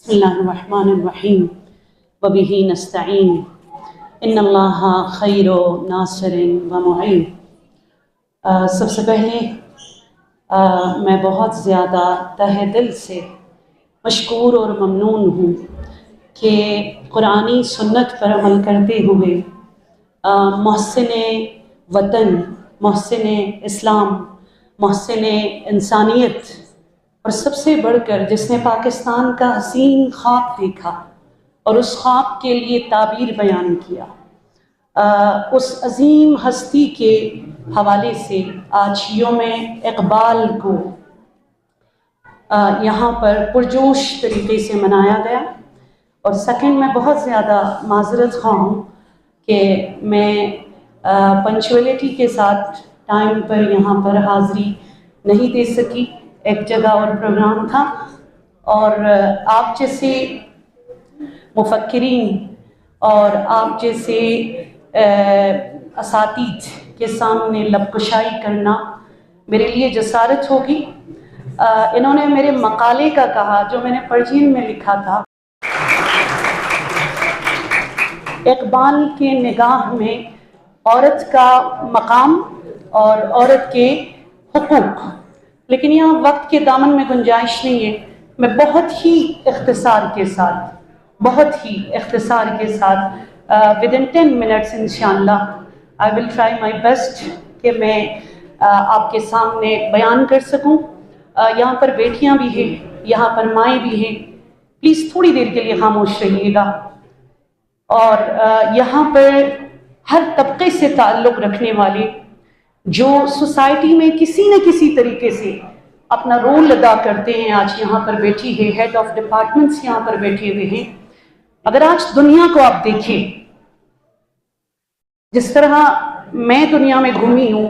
بسم اللہ الرحمن الرحیم وبہ نستعین ان اللہ خیر ناصر و معین۔ سب سے پہلے میں بہت زیادہ تہ دل سے مشکور اور ممنون ہوں کہ قرآنی سنت پر عمل کرتے ہوئے محسن وطن، محسن اسلام، محسن انسانیت اور سب سے بڑھ کر جس نے پاکستان کا حسین خواب دیکھا اور اس خواب کے لیے تعبیر بیان کیا، اس عظیم ہستی کے حوالے سے آج یوم اقبال کو یہاں پر پرجوش طریقے سے منایا گیا۔ اور سیکنڈ، میں بہت زیادہ معذرت خواہ ہوں کہ میں پنچولیٹی کے ساتھ ٹائم پر یہاں پر حاضری نہیں دے سکی، ایک جگہ اور پروگرام تھا، اور آپ جیسے مفکرین اور آپ جیسے اساتذہ کے سامنے لب کشائی کرنا میرے لیے جسارت ہوگی۔ انہوں نے میرے مقالے کا کہا جو میں نے پرچین میں لکھا تھا، اقبال کے نگاہ میں عورت کا مقام اور عورت کے حقوق، لیکن یہاں وقت کے دامن میں گنجائش نہیں ہے۔ میں بہت ہی اختصار کے ساتھ within 10 minutes انشاءاللہ I will try my best کہ میں آپ کے سامنے بیان کر سکوں۔ یہاں پر بیٹیاں بھی ہیں، یہاں پر مائیں بھی ہیں، پلیز تھوڑی دیر کے لیے خاموش رہیے گا۔ اور یہاں پر ہر طبقے سے تعلق رکھنے والے جو سوسائٹی میں کسی نہ کسی طریقے سے اپنا رول ادا کرتے ہیں، آج یہاں پر بیٹھی ہے، ہیڈ آف ڈپارٹمنٹس یہاں پر بیٹھے ہوئے ہیں۔ اگر آج دنیا کو آپ دیکھیں، جس طرح میں دنیا میں گھومی ہوں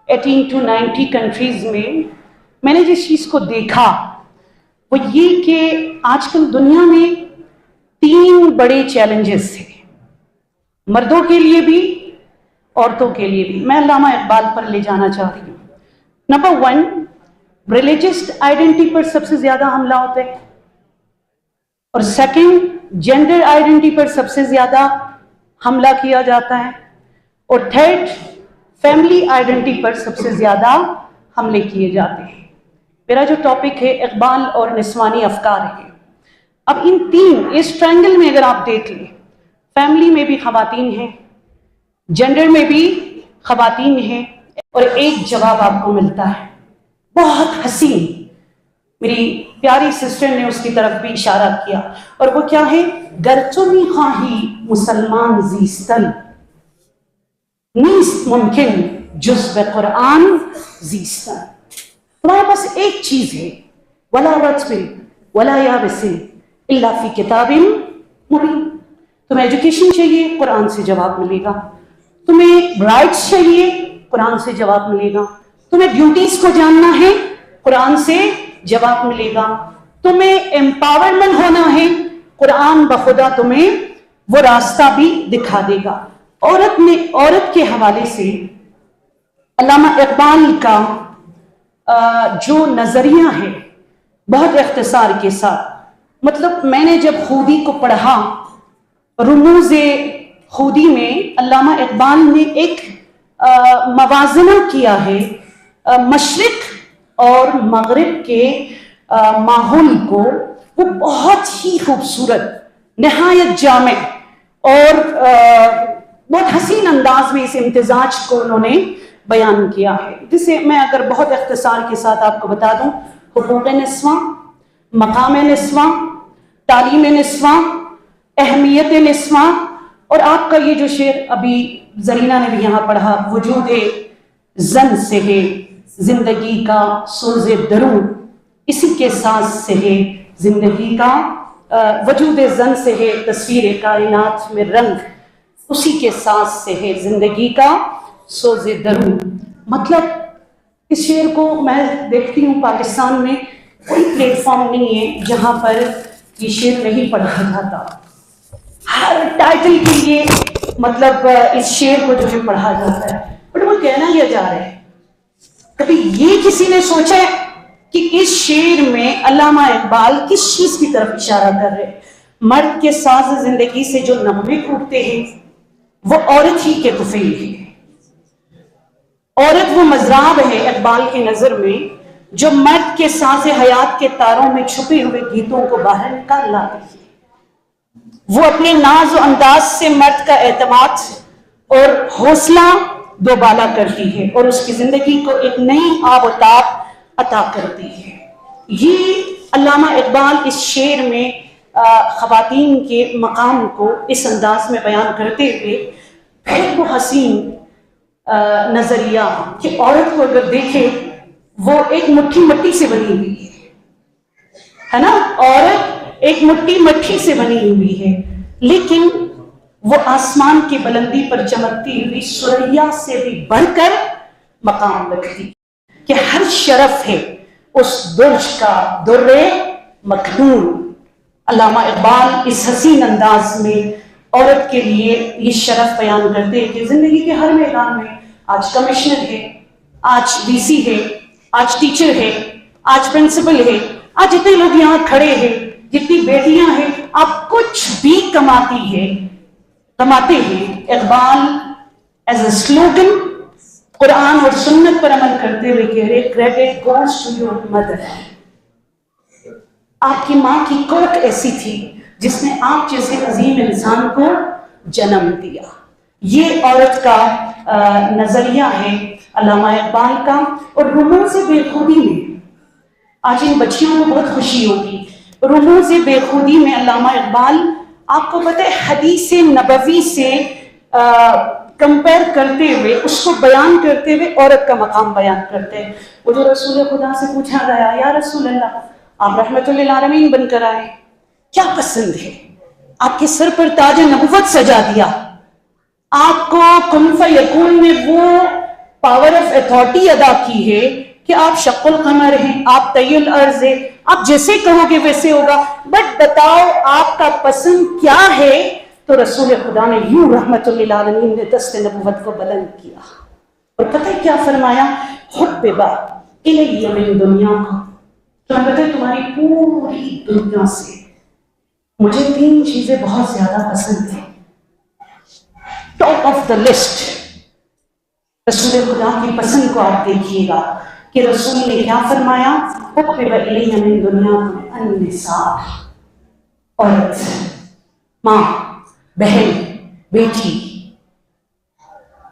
18 to 90 کنٹریز میں نے جس چیز کو دیکھا وہ یہ کہ آج کل دنیا میں 3 بڑے چیلنجز ہیں، مردوں کے لیے بھی عورتوں کے لیے بھی۔ میں علامہ اقبال پر لے جانا چاہ رہی ہوں۔ نمبر 1، ریلیجس آئیڈینٹی پر سب سے زیادہ حملہ ہوتا ہے، اور سیکنڈ، جینڈر آئیڈینٹی پر سب سے زیادہ حملہ کیا جاتا ہے، اور تھرڈ، فیملی آئیڈینٹی پر سب سے زیادہ حملے کیے جاتے ہیں۔ میرا جو ٹاپک ہے اقبال اور نسوانی افکار ہے۔ اب ان 3 اس ٹرائنگل میں اگر آپ دیکھ لیں، فیملی میں بھی خواتین ہیں، جینڈر میں بھی خواتین ہیں، اور ایک جواب آپ کو ملتا ہے بہت حسین، میری پیاری سسٹر نے اس کی طرف بھی اشارہ کیا، اور وہ کیا ہے؟ گرچہ میخواہی مسلمان زیستن، نیست ممکن جز بے قرآن زیستن۔ تمہارے پاس ایک چیز ہے، ولا رطب ولا یابس الا فی کتاب مبین۔ تمہیں ایجوکیشن چاہیے، قرآن سے جواب ملے گا۔ تمہیں رائٹس چاہیے، قرآن سے جواب ملے گا۔ تمہیں ڈیوٹیز کو جاننا ہے، قرآن سے جواب ملے گا۔ تمہیں امپاورمنٹ ہونا ہے، قرآن بخدا تمہیں وہ راستہ بھی دکھا دے گا۔ عورت کے حوالے سے علامہ اقبال کا جو نظریہ ہے بہت اختصار کے ساتھ، مطلب میں نے جب خودی کو پڑھا، رموز خودی میں علامہ اقبال نے ایک موازنہ کیا ہے مشرق اور مغرب کے ماحول کو، وہ بہت ہی خوبصورت، نہایت جامع اور بہت حسین انداز میں اس امتزاج کو انہوں نے بیان کیا ہے، جسے میں اگر بہت اختصار کے ساتھ آپ کو بتا دوں: حقوق نسواں، مقام نسواں، تعلیم نسواں، اہمیت نسواں، اور آپ کا یہ جو شعر ابھی زرینہ نے بھی یہاں پڑھا، وجود زن سے ہے زندگی کا سوز درون، اسی کے ساز سے ہے زندگی کا، وجود زن سے ہے تصویر کائنات میں رنگ، اسی کے ساز سے ہے زندگی کا سوز درون۔ مطلب اس شعر کو میں دیکھتی ہوں پاکستان میں کوئی پلیٹ فارم نہیں ہے جہاں پر یہ شعر نہیں پڑھا جاتا، ہر ٹائٹل کے لیے مطلب اس شعر کو جو ہے پڑھا جاتا ہے۔ بٹ وہ کہنا کیا جا رہا ہے؟ کبھی یہ کسی نے سوچا ہے کہ اس شعر میں علامہ اقبال کس چیز کی طرف اشارہ کر رہے ہیں؟ مرد کے ساز زندگی سے جو نغمے ٹوٹتے ہیں وہ عورت ہی کے طفیل ہے. عورت وہ مضراب ہے اقبال کی نظر میں جو مرد کے ساز حیات کے تاروں میں چھپے ہوئے گیتوں کو باہر نکال لاتی ہے. وہ اپنے ناز و انداز سے مرد کا اعتماد اور حوصلہ دوبالا کرتی ہے اور اس کی زندگی کو ایک نئی آب و تاب عطا کرتی ہے. یہ علامہ اقبال اس شعر میں خواتین کے مقام کو اس انداز میں بیان کرتے ہوئے پھر وہ حسین نظریہ کہ عورت کو اگر دیکھے وہ ایک مٹھی مٹی سے بنی ہوئی ہے نا، عورت ایک مٹھی مٹھی سے بنی ہوئی ہے، لیکن وہ آسمان کی بلندی پر چمکتی ہوئی سریا سے بھی بڑھ کر مقام رکھتی کہ ہر شرف ہے اس برج کا در مکنون. علامہ اقبال اس حسین انداز میں عورت کے لیے یہ شرف بیان کرتے ہیں کہ زندگی کے ہر میدان میں آج کمشنر ہے، آج ڈی سی ہے، آج ٹیچر ہے، آج پرنسپل ہے، آج جتنے لوگ یہاں کھڑے ہیں، جتنی بیٹیاں ہیں، آپ کچھ بھی کماتے ہیں. اقبال ایز اے سلوگن قرآن اور سنت پر عمل کرتے ہوئے کہہ رہے credit goes to your mother. آپ کی ماں کی کوکھ ایسی تھی جس نے آپ جیسے عظیم انسان کو جنم دیا. یہ عورت کا نظریہ ہے علامہ اقبال کا. اور رموز بے خودی میں آج ان بچیوں کو بہت خوشی ہوگی. رموز بے خودی میں علامہ اقبال آپ کو پتہ ہے حدیث نبوی سے کمپیر کرتے ہوئے اس کو بیان کرتے ہوئے عورت کا مقام بیان کرتے ہیں. وہ جو رسول خدا سے پوچھا گیا یا رسول اللہ آپ رحمت للعالمین بن کر آئے، کیا پسند ہے؟ آپ کے سر پر تاج نبوت سجا دیا، آپ کو کن فیکون میں وہ پاور آف اتھارٹی ادا کی ہے کہ آپ شق القمر ہیں، آپ طی الارض ہیں، آپ جیسے کہو گے ویسے ہوگا. بٹ بتاؤ آپ کا پسند کیا ہے؟ تو رسول خدا نے یوں رحمت للعالمین نے دست نبوت کو بلند کیا اور پتہ ہے کیا فرمایا؟ حببا الی من دنیا کو. تمہیں پتہ ہے تمہاری پوری دنیا سے مجھے 3 چیزیں بہت زیادہ پسند ہیں. ٹاپ آف دا لسٹ رسول خدا کی پسند کو آپ دیکھیے گا کہ رسول نے کیا فرمایا؟ حبب الی من دنیاکم النساء. عورت، ماں، بہن، بیٹی،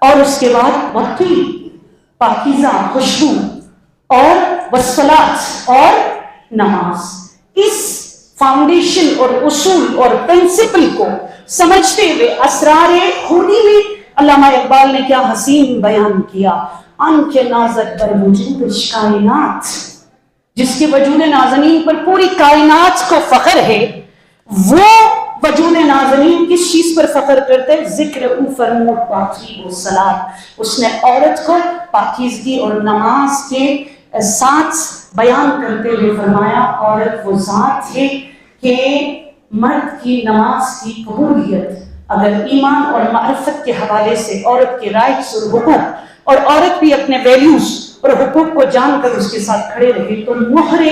اور اس کے بعد وقتی پاکیزہ خوشبو اور والصلاۃ اور نماز. اس فاؤنڈیشن اور اصول اور پرنسپل کو سمجھتے ہوئے اسرار خودی میں علامہ اقبال نے کیا حسین بیان کیا. ان کے نازک بر وجود کائنات، جس کے وجود نازنین پر پوری کائنات کو فخر ہے، وہ وجود نازنین کس چیز پر فخر کرتے ہیں؟ ذکر او فرمود پاکی و صلاۃ. اس نے عورت کو پاکیزگی اور نماز کے ساتھ بیان کرتے ہوئے فرمایا عورت وہ ذات ہے کہ مرد کی نماز کی قبولیت اگر ایمان اور معرفت کے حوالے سے عورت کے رائٹس اور حقوق اور عورت بھی اپنے ویلیوز اور حقوق کو جان کر اس کے ساتھ کھڑے رہے تو مہر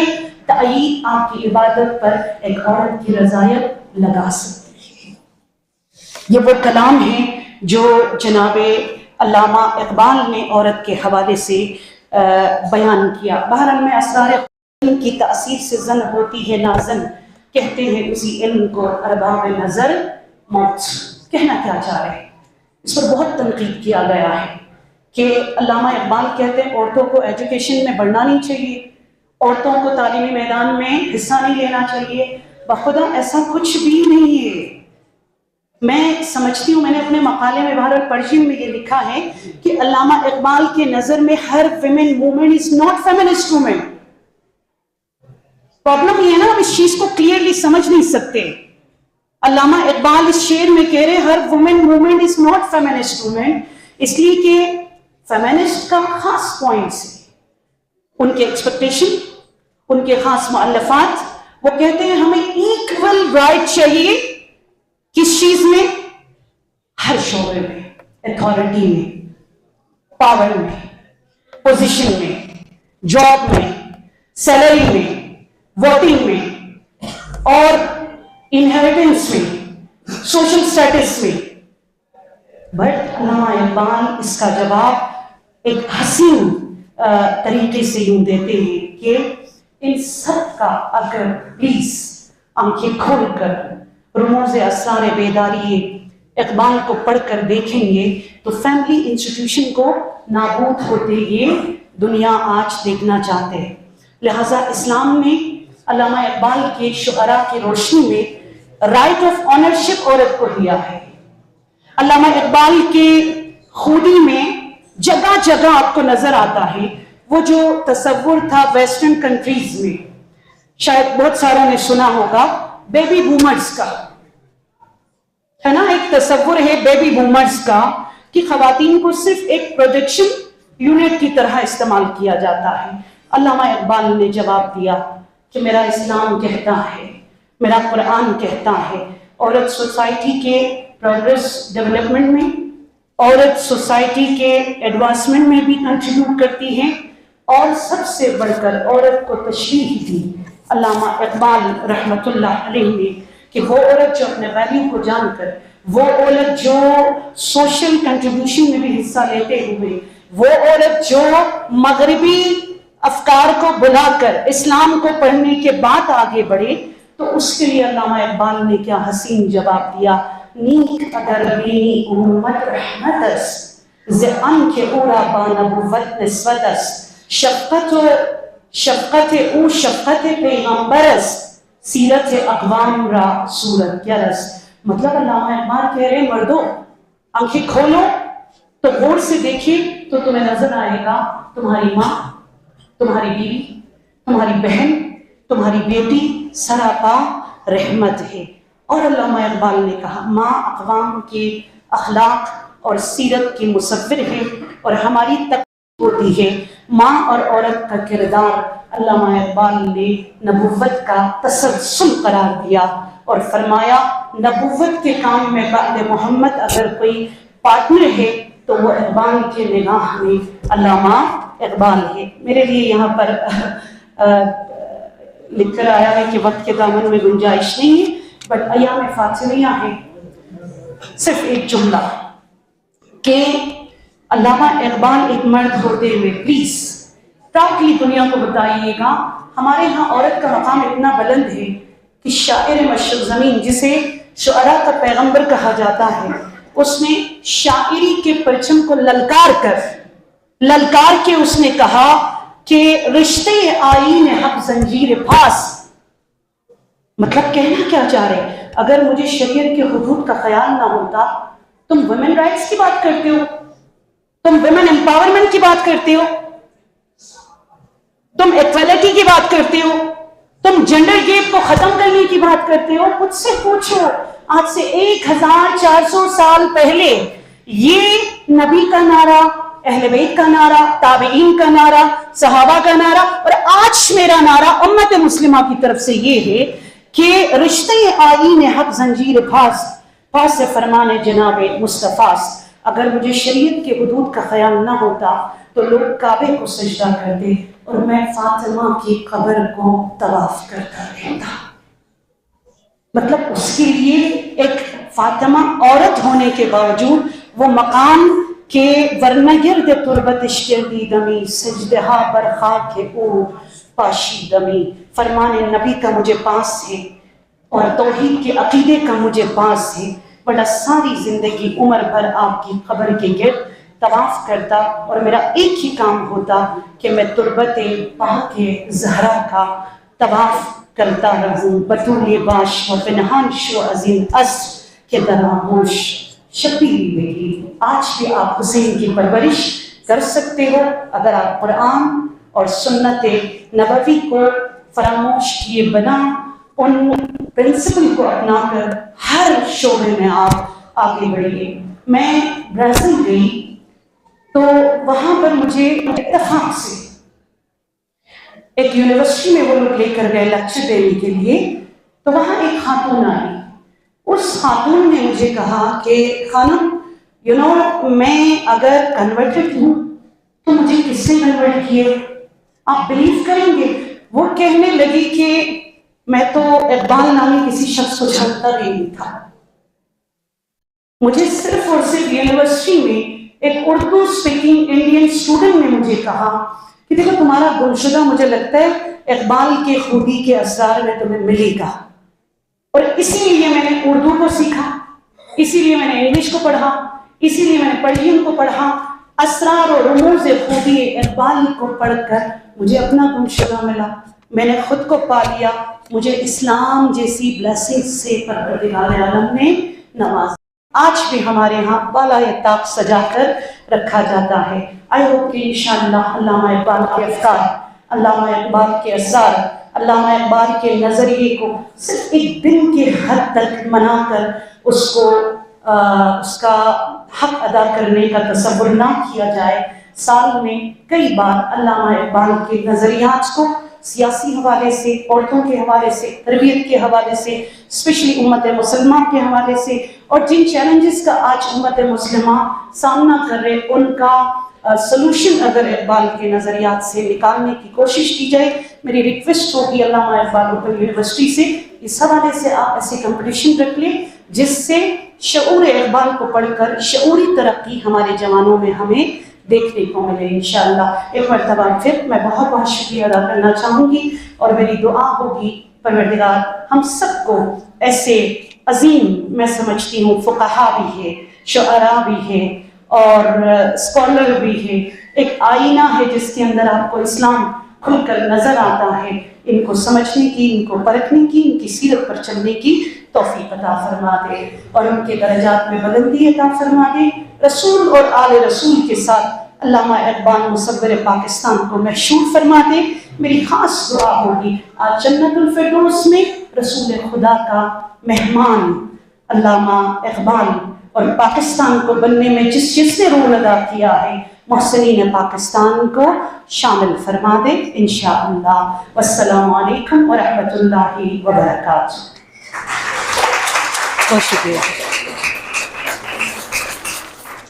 تائید آپ کی عبادت پر ایک عورت کی رضایت لگا سکتی ہے. یہ وہ کلام ہے جو جناب علامہ اقبال نے عورت کے حوالے سے بیان کیا. بہرحال میں اسرار علم کی تاثیر سے زن ہوتی ہے نازن، کہتے ہیں اسی علم کو ارباب نظر موت. کہنا کیا چاہ رہے ہیں؟ اس پر بہت تنقید کیا گیا ہے کہ علامہ اقبال کہتے ہیں عورتوں کو ایجوکیشن میں بڑھنا نہیں چاہیے، عورتوں کو تعلیمی میدان میں حصہ نہیں لینا چاہیے. بخدا ایسا کچھ بھی نہیں ہے. میں سمجھتی ہوں، میں نے اپنے مقالے میں بہرحال پرشین میں یہ لکھا ہے کہ علامہ اقبال کے نظر میں ہر women movement is not feminist movement. Problem یہ ہے نا، ہم اس چیز کو کلیئرلی سمجھ نہیں سکتے. علامہ اقبال اس شعر میں کہہ رہے ہر woman movement is not feminist movement, اس لیے کہ فیمنسٹ کا خاص پوائنٹس ہیں، ان کے ایکسپیکٹیشن، ان کے خاص مؤلفات. وہ کہتے ہیں ہمیں ایکول رائٹ چاہیے کس چیز میں؟ ہر شعبے میں، اتھارٹی میں، پاور میں، پوزیشن میں، جاب میں، سیلری میں، ووٹنگ میں اور انہیریٹنس میں، سوشل سٹیٹس میں. بٹ علامہ اقبال اس کا جواب ایک حسین طریقے سے یوں دیتے ہیں کہ ان سب کا اگر پلیز آنکھیں کھول کر رموز اسرار بیداری اقبال کو پڑھ کر دیکھیں گے تو فیملی انسٹیٹیوشن کو نابود ہوتے یہ دنیا آج دیکھنا چاہتے ہیں. لہٰذا اسلام نے علامہ اقبال کے شعراء کی روشنی میں رائٹ آف آنرشپ عورت کو دیا ہے. علامہ اقبال کے خودی میں جگہ جگہ آپ کو نظر آتا ہے وہ جو تصور تھا ویسٹرن کنٹریز میں، شاید بہت ساروں نے سنا ہوگا بیبی بومرز کا، ہے نا، ایک تصور ہے بیبی بومرز کا کہ خواتین کو صرف ایک پروجیکشن یونٹ کی طرح استعمال کیا جاتا ہے. علامہ اقبال نے جواب دیا کہ میرا اسلام کہتا ہے، میرا قرآن کہتا ہے عورت سوسائٹی کے پروگریس ڈیولپمنٹ میں، عورت سوسائٹی کے ایڈوانسمنٹ میں بھی کنٹریبیوٹ کرتی ہے، اور سب سے بڑھ کر عورت کو تشریح دی علامہ اقبال رحمۃ اللہ علیہ نے کہ وہ عورت جو اپنے ویلیو کو جان کر، وہ عورت جو سوشل کنٹریبیوشن میں بھی حصہ لیتے ہوئے، وہ عورت جو مغربی افکار کو بلا کر اسلام کو پڑھنے کے بعد آگے بڑھے، تو اس کے لیے علامہ اقبال نے کیا حسین جواب دیا. نیک اگر بینی امت رحمتس ز ان کے اورا با نبوت نسبتس شفقت او شفقت پیغمبرس سیرت اقوام را صورت گرس. مطلب علامہ اقبال کہہ رہے مردوں آنکھیں کھولو تو غور سے دیکھیں تو تمہیں نظر آئے گا تمہاری ماں، تمہاری بیوی، تمہاری بہن، تمہاری بیٹی سراپا رحمت ہے. اور علامہ اقبال نے کہا ماں اقوام کے اخلاق اور سیرت کی مصور ہے اور ہماری تقریب ہوتی ہے. ماں اور عورت کا کردار علامہ اقبال نے نبوت کا تسلسل قرار دیا اور فرمایا نبوت کے کام میں بعد محمد اگر کوئی پارٹنر ہے تو وہ اقبال کے نگاہ میں علامہ اقبال ہے. میرے لیے یہاں پر لکھ کر آیا ہے کہ وقت کے دامن میں گنجائش نہیں ہے، بٹ ایام فاطمیہ ہے، صرف ایک جملہ کہ علامہ اقبال ایک مرد ہوتے ہوئے پلیز پراؤڈلی دنیا کو بتائیے گا ہمارے ہاں عورت کا مقام اتنا بلند ہے کہ شاعر مشرق زمین جسے شعراء کا پیغمبر کہا جاتا ہے، اس نے شاعری کے پرچم کو للکار کے اس نے کہا کہ رشتے آئین حق زنجیر پھاس. مطلب کہنا کیا چاہ رہے؟ اگر مجھے شریعت کے حدود کا خیال نہ ہوتا، تم ویمن رائٹس کی بات کرتے ہو، تم ویمن امپاورمنٹ کی بات کرتے ہو، تم ایکویلٹی کی بات کرتے ہو، تم جنڈر گیپ کو ختم کرنے کی بات کرتے ہو. خود سے پوچھو آج سے 1400 سال پہلے یہ نبی کا نعرہ، اہل بیت کا نعرہ، تابعین کا نعرہ، صحابہ کا نعرہ، اور آج میرا نعرہ امت مسلمہ کی طرف سے یہ ہے کہ رشتے آئین حق زنجیر پاس سے فرمان جناب مصطفیٰ. اگر مجھے شریعت کے حدود کا خیال نہ ہوتا تو لوگ کعبے کو سجدہ کرتے اور میں فاطمہ کی قبر کو طواف کرتا رہتا. مطلب اس کے لیے ایک فاطمہ عورت ہونے کے باوجود وہ مقام کہ ورنہ گرد تربت اشکردی دمی سجدہا برخاک او پاشی دمی. فرمان نبی کا مجھے پاس ہے اور توحید کے عقیدے کا مجھے پاس ہے، بڑا ساری زندگی عمر بھر آپ کی قبر کے گرد طواف کرتا اور میرا ایک ہی کام ہوتا کہ میں تربت پاک زہرا کا طواف کرتا رہوں. بطول باش و پنہان شو عظیم عصر کے دراموش شبیری میری. آج بھی آپ حسین کی پرورش کر سکتے ہو اگر آپ قرآن اور سنت نبوی کو فراموش کیے بنا ان پرنسپل کو اپنا کر ہر شعبے میں آپ آگے بڑھیے. میں برازیل گئی تو وہاں پر مجھے اتفاق سے ایک یونیورسٹی میں وہ لوگ لے کر گئے لیکچر دینے کے لیے، تو وہاں ایک خاتون آئی. اس خاتون نے مجھے کہا کہ خانم میں اگر کنورٹڈ ہوں تو مجھے کس سے کنورٹ کیے؟ آپ بلیو کریں گے وہ کہنے لگی کہ میں تو اقبال نامی کسی شخص کو جانتا بھی نہیں تھا، مجھے صرف اور صرف یونیورسٹی میں ایک اردو اسپیکنگ انڈین اسٹوڈنٹ نے مجھے کہا کہ دیکھو تمہارا گمشدہ مجھے لگتا ہے اقبال کے خوبی کے اسرار میں تمہیں ملے گا، اور اسی لیے میں نے اردو کو سیکھا، اسی لیے میں نے انگلش کو پڑھا، اسی لیے میں نے پرشین کو پڑھا، اسرار اور رموز خوبی اقبال کو پڑھ کر مجھے اپنا گمشدہ ملا، میں نے خود کو پا لیا، مجھے اسلام جیسی بلیسنگ سے پروردگار عالم نے نوازا۔ آج بھی ہمارے ہاں بالائے طاق سجا کر رکھا جاتا ہے۔ آئی ہوپ کہ انشاءاللہ علامہ اقبال کے افکار، علامہ اقبال کے اثار، علامہ اقبال کے نظریے کو صرف ایک دن کے حد تک منا کر اس کو اس کا حق ادا کرنے کا تصور نہ کیا جائے۔ سال میں کئی بار علامہ اقبال کے نظریات کو سیاسی حوالے سے، عورتوں کے حوالے سے، تربیت کے حوالے سے، اسپیشلی امت مسلمہ کے حوالے سے، اور جن چیلنجز کا آج امت مسلمہ سامنا کر رہے ان کا سلوشن اگر اقبال کے نظریات سے نکالنے کی کوشش کی جائے، میری ریکویسٹ ہوگی علامہ اقبال اوپن یونیورسٹی سے اس حوالے سے آپ ایسے کمپٹیشن رکھ لیں جس سے شعور اقبال کو پڑھ کر شعوری ترقی ہمارے جوانوں میں ہمیں دیکھنے کو ملے انشاءاللہ۔ ایک مرتبہ پھر میں بہت بہت شکریہ ادا کرنا چاہوں گی، اور میری دعا ہوگی پروردگار ہم سب کو ایسے عظیم، میں سمجھتی ہوں فقہا بھی ہے، شعراء بھی ہے، اور اسکالر بھی ہے، ایک آئینہ ہے جس کے اندر آپ کو اسلام کھل کر نظر آتا ہے، ان کو سمجھنے کی، ان کو پرکھنے کی، ان کی سیرت پر چلنے کی توفیق عطا فرما دے، اور ان کے درجات میں بلندی عطا فرما دے۔ رسول اور آل رسول کے ساتھ علامہ اقبال مصور پاکستان کو محشور فرما دے۔ میری خاص دعا ہوگی آج جنت الفردوس میں رسول خدا کا مہمان علامہ اقبال اور پاکستان کو بننے میں جس نے رول ادا کیا ہے، محسنین پاکستان کو شامل فرما دے انشاءاللہ۔ والسلام علیکم ورحمۃ اللہ وبرکاتہ۔ بہت شکریہ۔